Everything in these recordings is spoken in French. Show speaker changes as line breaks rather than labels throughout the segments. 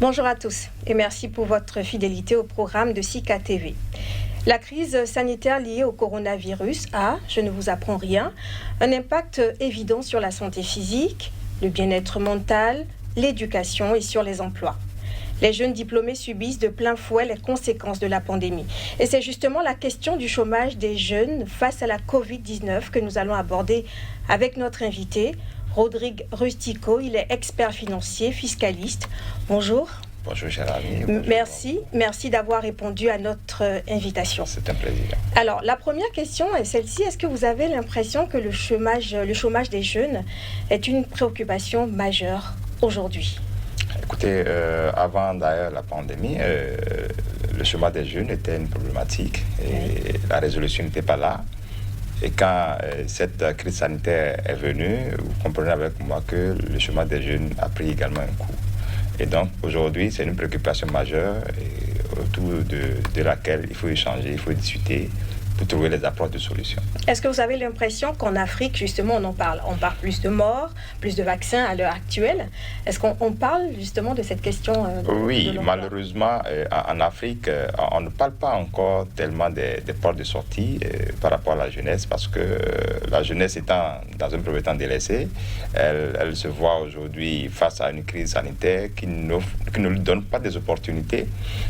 Bonjour à tous et merci pour votre fidélité au programme de SICA TV. La crise sanitaire liée au coronavirus a, je ne vous apprends rien, un impact évident sur la santé physique, le bien-être mental, l'éducation et sur les emplois. Les jeunes diplômés subissent de plein fouet les conséquences de la pandémie. Et c'est justement la question du chômage des jeunes face à la Covid-19 que nous allons aborder avec notre invité, Rodrigue Rustico. Il est expert financier, fiscaliste. Bonjour.
Bonjour, cher ami.
Merci d'avoir répondu à notre invitation.
C'est un plaisir.
Alors, la première question est celle-ci. Est-ce que vous avez l'impression que le chômage des jeunes est une préoccupation majeure aujourd'hui ?
Écoutez, avant d'ailleurs la pandémie, le chômage des jeunes était une problématique et la résolution n'était pas là. Et quand cette crise sanitaire est venue, vous comprenez avec moi que le chômage des jeunes a pris également un coup. Et donc aujourd'hui, c'est une préoccupation majeure et autour de laquelle il faut échanger, il faut discuter pour trouver les approches de solutions.
Est-ce que vous avez l'impression qu'en Afrique, justement, on parle plus de morts, plus de vaccins à l'heure actuelle? Est-ce qu'on parle justement de cette question
Oui, malheureusement, en Afrique, on ne parle pas encore tellement des portes de sortie par rapport à la jeunesse, parce que la jeunesse étant dans un premier temps délaissée, elle se voit aujourd'hui face à une crise sanitaire qui ne lui donne pas des opportunités,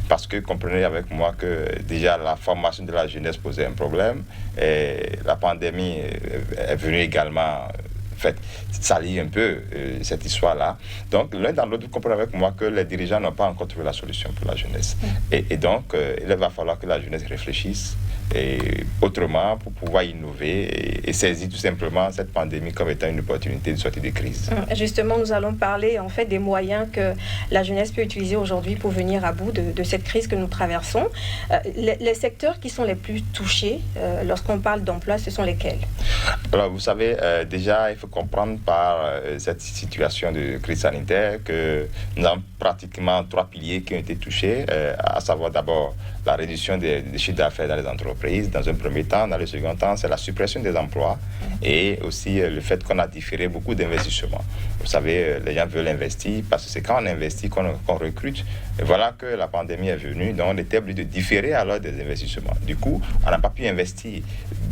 parce que comprenez avec moi que déjà la formation de la jeunesse posait un problème et la pandémie est venue également salir un peu cette histoire-là. Donc, l'un dans l'autre, vous comprenez avec moi que les dirigeants n'ont pas encore trouvé la solution pour la jeunesse. Et donc, il va falloir que la jeunesse réfléchisse autrement pour pouvoir innover et saisir tout simplement cette pandémie comme étant une opportunité de sortie de crise.
Justement, nous allons parler en fait des moyens que la jeunesse peut utiliser aujourd'hui pour venir à bout de cette crise que nous traversons. Les secteurs qui sont les plus touchés lorsqu'on parle d'emploi, ce sont lesquels?
Alors, vous savez, déjà, il faut comprendre par cette situation de crise sanitaire que nous avons pratiquement 3 piliers qui ont été touchés, à savoir d'abord la réduction des chiffres d'affaires dans les entreprises, dans un premier temps. Dans le second temps, c'est la suppression des emplois et aussi le fait qu'on a différé beaucoup d'investissements. Vous savez, les gens veulent investir parce que c'est quand on investit qu'on recrute. Et voilà que la pandémie est venue, donc on était obligé de différer alors des investissements. Du coup, on n'a pas pu investir.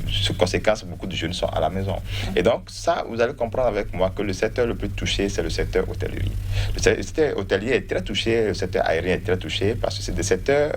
Sous conséquence, beaucoup de jeunes sont à la maison. Et donc, ça, vous allez comprendre avec moi que le secteur le plus touché, c'est le secteur hôtelier. Le secteur hôtelier est très touché, le secteur aérien est très touché parce que c'est des secteurs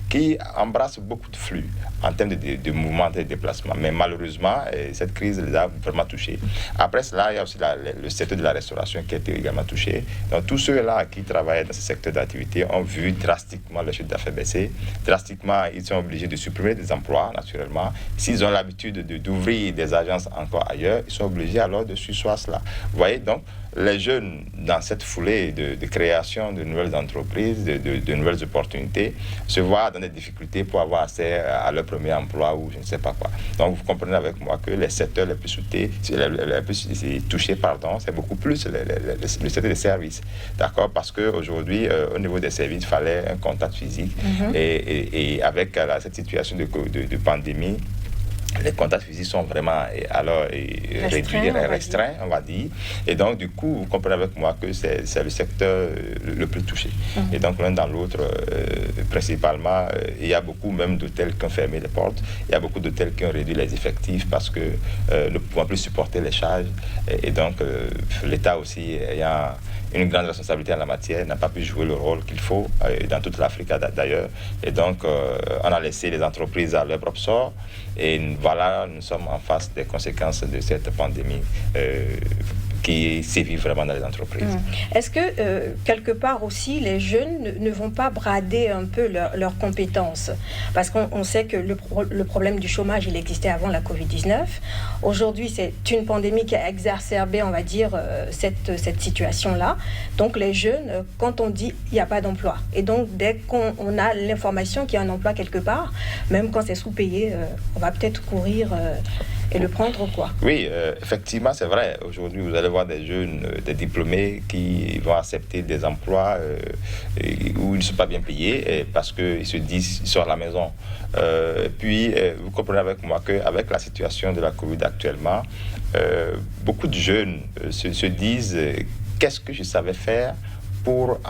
qui embrassent beaucoup de flux en termes de mouvements et de déplacements. Mais malheureusement, cette crise les a vraiment touchés. Après cela, il y a aussi le secteur de la restauration qui a été également touché. Donc, tous ceux-là qui travaillent dans ce secteur d'activité ont vu drastiquement le chiffre d'affaires baisser. Drastiquement, ils sont obligés de supprimer des emplois, naturellement. S'ils ont l'habitude d'ouvrir des agences encore ailleurs, ils sont obligés alors de sursoir cela. Vous voyez, donc, les jeunes, dans cette foulée de création de nouvelles entreprises, de nouvelles opportunités, se voient dans des difficultés pour avoir accès à leur premier emploi ou je ne sais pas quoi. Donc, vous comprenez avec moi que les secteurs les plus touchés, c'est beaucoup plus le secteur des services. D'accord? Parce qu'aujourd'hui, au niveau des services, il fallait un contact physique. Et avec cette situation de pandémie, les contacts physiques sont vraiment restreints, on va dire. Et donc, du coup, vous comprenez avec moi que c'est le secteur le plus touché. Et donc, l'un dans l'autre, principalement, il y a beaucoup même d'hôtels qui ont fermé les portes. Il y a beaucoup d'hôtels qui ont réduit les effectifs parce que ne pouvant plus supporter les charges. Et donc, l'État aussi, ayant une grande responsabilité en la matière, n'a pas pu jouer le rôle qu'il faut dans toute l'Afrique d'ailleurs. Et donc, on a laissé les entreprises à leur propre sort. Et voilà, nous sommes en face des conséquences de cette pandémie qui sévit vraiment dans les entreprises.
Est-ce que, quelque part aussi, les jeunes ne vont pas brader un peu leurs compétences? Parce qu'on sait que le problème du chômage, il existait avant la Covid-19. Aujourd'hui, c'est une pandémie qui a exacerbé, on va dire, cette situation-là. Donc, les jeunes, quand on dit il n'y a pas d'emploi, et donc dès qu'on a l'information qu'il y a un emploi quelque part, même quand c'est sous-payé, on va peut-être courir et le prendre, quoi.
Oui, effectivement, c'est vrai. Aujourd'hui, vous allez voir des jeunes, des diplômés qui vont accepter des emplois où ils ne sont pas bien payés parce qu'ils se disent qu'ils sont à la maison. Puis, vous comprenez avec moi qu'avec la situation de la Covid actuellement, beaucoup de jeunes se disent qu'est-ce que je savais faire pour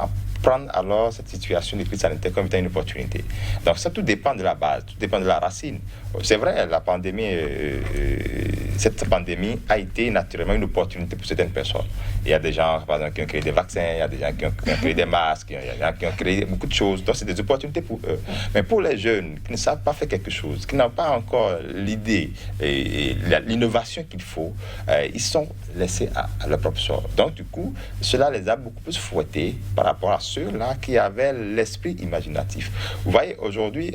prendre alors cette situation de crise sanitaire comme étant une opportunité. Donc ça, tout dépend de la base, tout dépend de la racine. C'est vrai, la pandémie, cette pandémie a été naturellement une opportunité pour certaines personnes. Il y a des gens, par exemple, qui ont créé des vaccins, il y a des gens qui ont créé des masques, il y a des gens qui ont créé beaucoup de choses. Donc c'est des opportunités pour eux. Mais pour les jeunes qui ne savent pas faire quelque chose, qui n'ont pas encore l'idée et l'innovation qu'il faut, ils sont laissés à leur propre sort. Donc du coup, cela les a beaucoup plus fouettés par rapport à ceux-là qui avaient l'esprit imaginatif. Vous voyez, aujourd'hui,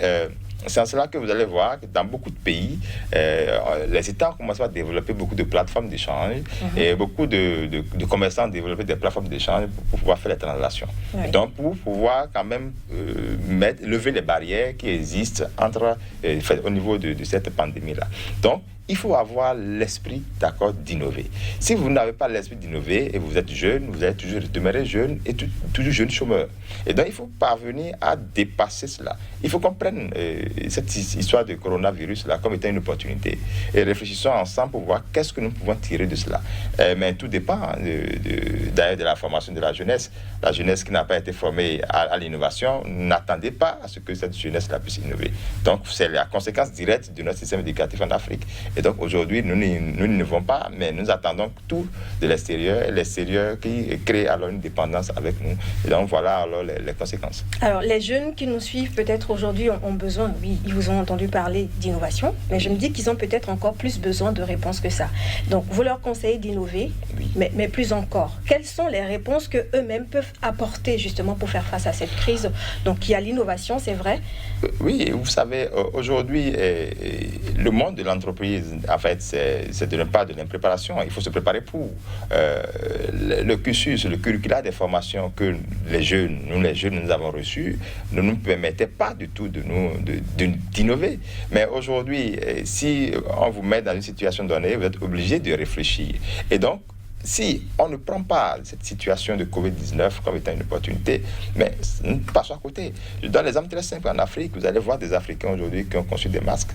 c'est en cela que vous allez voir que dans beaucoup de pays, les États ont commencé à développer beaucoup de plateformes d'échange et beaucoup de commerçants ont développé des plateformes d'échange pour pouvoir faire les transactions. Oui. Donc, pour pouvoir quand même lever les barrières qui existent au niveau de cette pandémie-là. Donc, il faut avoir l'esprit, d'accord, d'innover. Si vous n'avez pas l'esprit d'innover et vous êtes jeune, vous allez toujours demeurer jeune et toujours jeune chômeur. Et donc, il faut parvenir à dépasser cela. Il faut qu'on prenne cette histoire de coronavirus-là comme étant une opportunité. Et réfléchissons ensemble pour voir qu'est-ce que nous pouvons tirer de cela. Mais tout dépend d'ailleurs de la formation de la jeunesse. La jeunesse qui n'a pas été formée à l'innovation, n'attendez pas à ce que cette jeunesse-là puisse innover. Donc, c'est la conséquence directe de notre système éducatif en Afrique. Et donc aujourd'hui, nous n'innovons pas, mais nous attendons tout de l'extérieur, et l'extérieur qui crée alors une dépendance avec nous. Et donc voilà alors les conséquences.
Alors les jeunes qui nous suivent peut-être aujourd'hui ont besoin, oui, ils vous ont entendu parler d'innovation, mais je me dis qu'ils ont peut-être encore plus besoin de réponses que ça. Donc vous leur conseillez d'innover, oui. mais plus encore. Quelles sont les réponses qu'eux-mêmes peuvent apporter justement pour faire face à cette crise? Donc il y a l'innovation, c'est vrai.
Oui, vous savez, aujourd'hui, le monde de l'entreprise, en fait, c'est de ne pas de l'impréparation. Il faut se préparer pour le cursus, le curricula des formations que les jeunes, nous avons reçus, ne nous permettaient pas du tout d'innover. Mais aujourd'hui, si on vous met dans une situation donnée, vous êtes obligé de réfléchir. Et donc, si on ne prend pas cette situation de Covid-19 comme étant une opportunité, mais passons à côté. Je donne l'exemple très simple en Afrique. Vous allez voir des Africains aujourd'hui qui ont conçu des masques.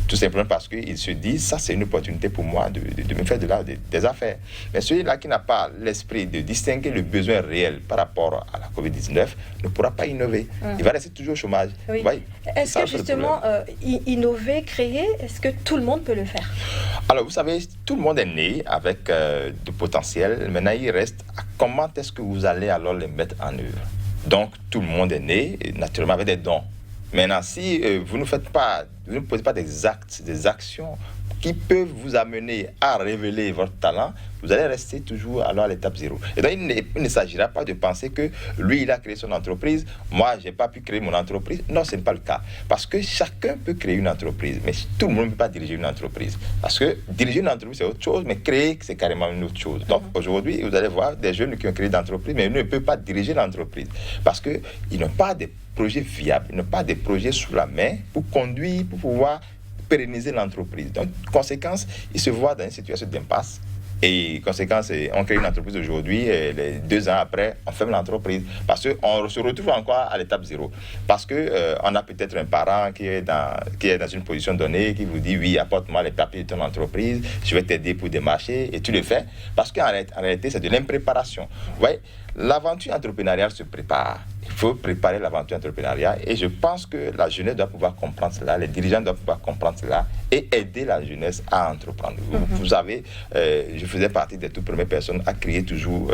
Tout simplement parce qu'ils se disent, ça c'est une opportunité pour moi de me faire des affaires. Mais celui-là qui n'a pas l'esprit de distinguer le besoin réel par rapport à la COVID-19 ne pourra pas innover. Il va rester toujours au chômage.
Oui. Est-ce que justement, innover, créer, est-ce que tout le monde peut le faire?
Alors vous savez, tout le monde est né avec du potentiel. Maintenant, il reste à comment est-ce que vous allez alors les mettre en œuvre. Donc tout le monde est né, naturellement, avec des dons. Maintenant, si vous ne posez pas des actes, des actions qui peuvent vous amener à révéler votre talent, vous allez rester toujours alors à l'étape zéro. Et donc, il ne s'agira pas de penser que lui, il a créé son entreprise, moi, je n'ai pas pu créer mon entreprise. Non, ce n'est pas le cas. Parce que chacun peut créer une entreprise, mais tout le monde ne peut pas diriger une entreprise. Parce que diriger une entreprise, c'est autre chose, mais créer, c'est carrément une autre chose. Donc, aujourd'hui, vous allez voir des jeunes qui ont créé d'entreprise, mais ils ne peuvent pas diriger l'entreprise. Parce qu'ils n'ont pas de projets viables, ils n'ont pas de projets sous la main pour conduire, pour pouvoir pérenniser l'entreprise. Donc, conséquence, ils se voient dans une situation d'impasse. Et conséquence, on crée une entreprise aujourd'hui et 2 ans après, on ferme l'entreprise. Parce qu'on se retrouve encore à l'étape zéro. Parce qu'on a peut-être un parent qui est dans une position donnée, qui vous dit, oui, apporte-moi les papiers de ton entreprise, je vais t'aider pour démarcher, et tu le fais. Parce qu'en réalité, c'est de l'impréparation. Vous voyez, l'aventure entrepreneuriale se prépare. Il faut préparer l'aventure entrepreneuriale et je pense que la jeunesse doit pouvoir comprendre cela, les dirigeants doivent pouvoir comprendre cela et aider la jeunesse à entreprendre. Vous savez, je faisais partie des toutes premières personnes à créer toujours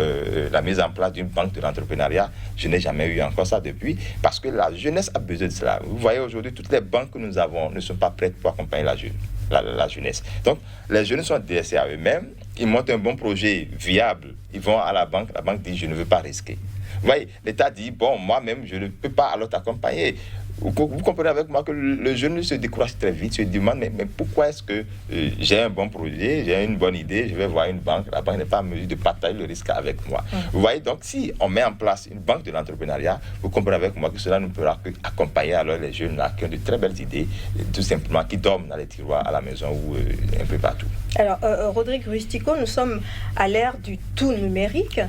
la mise en place d'une banque de l'entrepreneuriat. Je n'ai jamais eu encore ça depuis parce que la jeunesse a besoin de cela. Vous voyez aujourd'hui, toutes les banques que nous avons ne sont pas prêtes pour accompagner la jeunesse. Donc, les jeunes sont délaissés à eux-mêmes, ils montent un bon projet viable, ils vont à la banque dit je ne veux pas risquer. Vous voyez, l'État dit, bon, moi-même, je ne peux pas alors t'accompagner. Vous comprenez avec moi que le jeune se décourage très vite, se demande, mais pourquoi est-ce que j'ai un bon projet, j'ai une bonne idée, je vais voir une banque, la banque n'est pas en mesure de partager le risque avec moi. Vous voyez, donc si on met en place une banque de l'entrepreneuriat, vous comprenez avec moi que cela ne pourra qu'accompagner alors les jeunes là qui ont de très belles idées, tout simplement, qui dorment dans les tiroirs à la maison ou un peu partout.
Alors, Rodrigue Rustico, nous sommes à l'ère du tout numérique.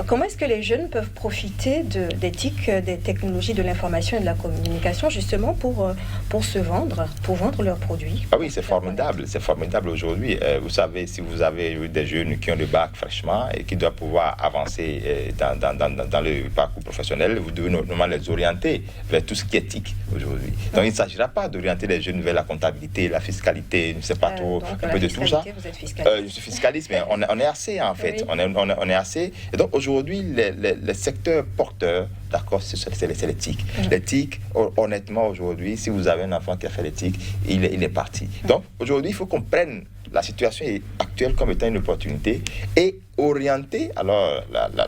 Comment est-ce que les jeunes peuvent profiter des TIC, des technologies de l'information et de la communication situation justement pour se vendre, pour vendre leurs produits.
Ah oui, c'est formidable aujourd'hui. Vous savez, si vous avez des jeunes qui ont le bac fraîchement et qui doivent pouvoir avancer dans le parcours professionnel, vous devez normalement les orienter vers tout ce qui est éthique aujourd'hui. Donc il ne s'agira pas d'orienter les jeunes vers la comptabilité, la fiscalité, je ne sais pas trop, un peu de tout ça.
Vous êtes fiscaliste.
Je suis fiscaliste, mais on est assez en fait. Oui. On est assez. Et donc aujourd'hui, les secteurs porteurs, d'accord, c'est l'éthique. L'éthique, honnêtement, aujourd'hui, si vous avez un enfant qui a fait l'éthique, il est parti. Donc aujourd'hui, il faut qu'on prenne la situation actuelle comme étant une opportunité et orienter alors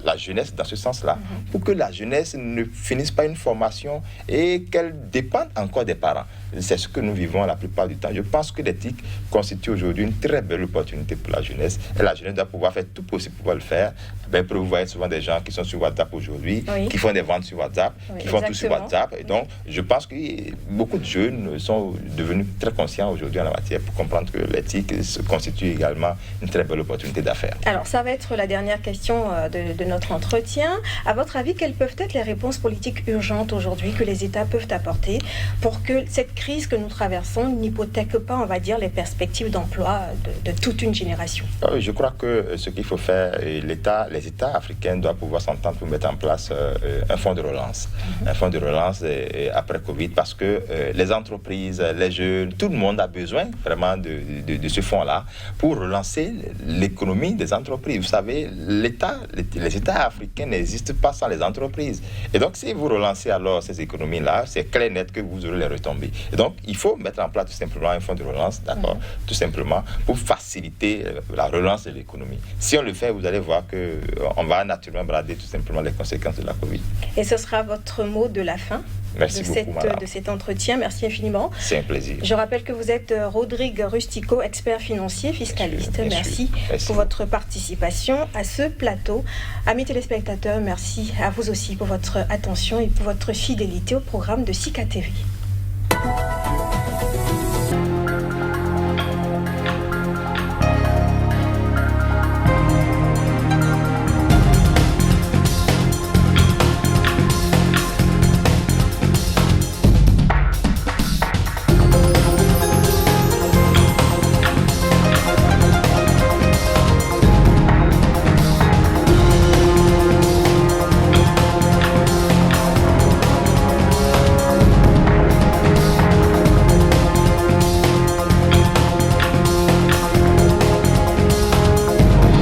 la jeunesse dans ce sens-là pour que la jeunesse ne finisse pas une formation et qu'elle dépende encore des parents. C'est ce que nous vivons la plupart du temps. Je pense que l'éthique constitue aujourd'hui une très belle opportunité pour la jeunesse et la jeunesse doit pouvoir faire tout possible pour pouvoir le faire. Vous voyez souvent des gens qui sont sur WhatsApp aujourd'hui, qui font des ventes sur WhatsApp, qui font tout sur WhatsApp. Et donc, je pense que beaucoup de jeunes sont devenus très conscients aujourd'hui en la matière pour comprendre que l'éthique constitue également une très belle opportunité d'affaires.
Alors, ça va être la dernière question de notre entretien. À votre avis, quelles peuvent être les réponses politiques urgentes aujourd'hui que les États peuvent apporter pour que cette crise que nous traversons n'hypothèque pas, on va dire, les perspectives d'emploi de toute une génération?
Je crois que ce qu'il faut faire, les États africains doivent pouvoir s'entendre pour mettre en place un fonds de relance. Un fonds de relance après Covid, parce que les entreprises, les jeunes, tout le monde a besoin vraiment de ce fonds-là pour relancer l'économie des entreprises. Vous savez, les États africains n'existent pas sans les entreprises. Et donc, si vous relancez alors ces économies-là, c'est clair net que vous aurez les retombées. Et donc, il faut mettre en place tout simplement un fonds de relance, d'accord, tout simplement, pour faciliter la relance de l'économie. Si on le fait, vous allez voir qu'on va naturellement brader tout simplement les conséquences de la Covid.
Et ce sera votre mot de la fin?
Merci beaucoup,
de cet entretien. Merci infiniment.
C'est un plaisir.
Je rappelle que vous êtes Rodrigue Rustico, expert financier, fiscaliste. Merci pour votre participation à ce plateau. Amis téléspectateurs, merci à vous aussi pour votre attention et pour votre fidélité au programme de SICA TV.